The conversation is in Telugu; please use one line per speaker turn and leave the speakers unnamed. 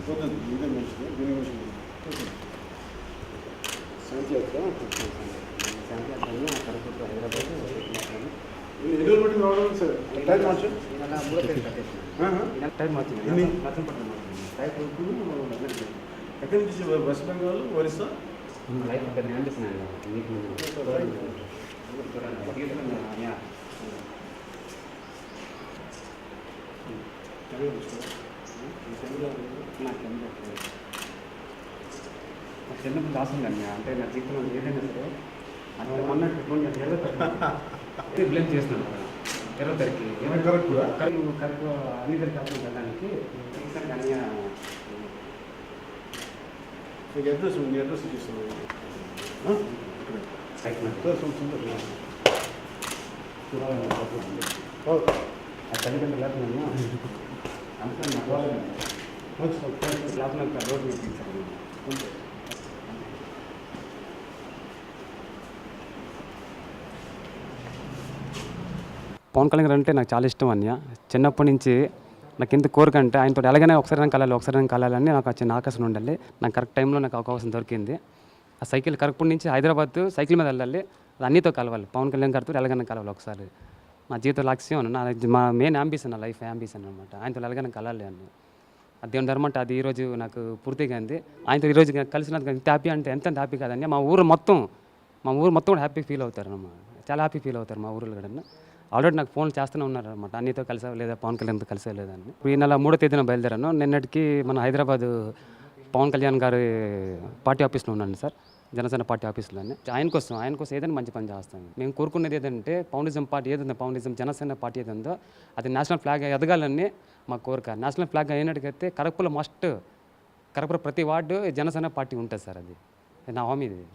పోతుంది ఇదే మంచిది దీని మంచిది శాంతి యాత్ర
శాంతి యాత్రని కడప హైదరాబాద్
ఎన్ని రోజులు పట్టింది రావడం సార్ టైం మార్చు
ఇలా మూడో పేరు కట్టేసిన టైం మార్చింది నచ్చపట్నం టైప్
ఎక్కడి నుంచి వెస్ట్ బెంగాల్ ఒరిస్సా
లైఫ్ పెద్ద అనిపిస్తున్నాను మీకు నాకు చిన్నప్పుడు దాస్తుందండి అంటే నా జీవితంలో ఏదైనా సరే అంటే అన్నట్టు బ్లేమ్ చేస్తున్నాను 20 తారీఖు కరెక్ట్ అన్ని దగ్గర కరెక్ట్ వెళ్ళడానికి కానీ
మీకు అడ్రస్ ఉంది అడ్రస్ ఇస్తున్నాను
తల్లిదండ్రులు లేకపోయినా అందుకని నా లేకపోతే రోడ్డు మీద తీసాను పవన్ కళ్యాణ్ అంటే నాకు చాలా ఇష్టం అన్నయ్య. చిన్నప్పటి నుంచి నాకు ఎంత కోరిక అంటే ఆయనతో ఎలాగైనా ఒకసారి కలాలని నాకు చిన్న ఆకర్షణ ఉండాలి. నాకు కరెక్ట్ టైంలో నాకు అవకాశం దొరికింది. ఆ సైకిల్ కరెక్ట్ నుంచి హైదరాబాద్ సైకిల్ మీద వెళ్ళాలి, అది అన్నితో కలవాలి. పవన్ కళ్యాణ్ గారితో ఎలాగైనా కలవాలి ఒకసారి. నా జీవిత లక్ష్యం మా మెయిన్ యాంబిషన్, నా లైఫ్ యాంబిషన్ అనమాట. ఆయనతో ఎలాగైనా కలాలి అని ఆ దేవుని ధర్మం అంటే అది ఈరోజు నాకు పూర్తిగా అయింది. ఆయనతో ఈరోజు కలిసినందుకు ఎంత హ్యాపీ అంటే ఎంత హ్యాపీ కాదండి. మా ఊరు మొత్తం కూడా హ్యాపీ ఫీల్ అవుతారు అన్నమాట. చాలా హ్యాపీ ఫీల్ అవుతారు మా ఊరిలో కూడా. ఆల్రెడీ నాకు ఫోన్ చేస్తూనే ఉన్నారు అనమాట, అన్నితో కలిసా లేదా, పవన్ కళ్యాణ్తో కలిసా లేదని. ఇప్పుడు ఈ నెల 3వ తేదీన బయలుదేరాను. నిన్నటికి మన హైదరాబాద్ పవన్ కళ్యాణ్ గారి పార్టీ ఆఫీస్లో ఉన్నాను సార్, జనసేన పార్టీ ఆఫీస్లోనే. ఆయన కోసం ఏదైనా మంచి పని చేస్తాను. మేము కోరుకునేది ఏదంటే పవనిజం పార్టీ ఏదైనా పవనిజం జనసేన పార్టీ ఏది ఉందో అది నేషనల్ ఫ్లాగ్ ఎదగాలని మా కోరిక. నేషనల్ ఫ్లాగ్ అయినట్టుకైతే కడపలో కడప ప్రతి వార్డు జనసేన పార్టీ ఉంటుంది సార్. అది నా హామీ ఇది.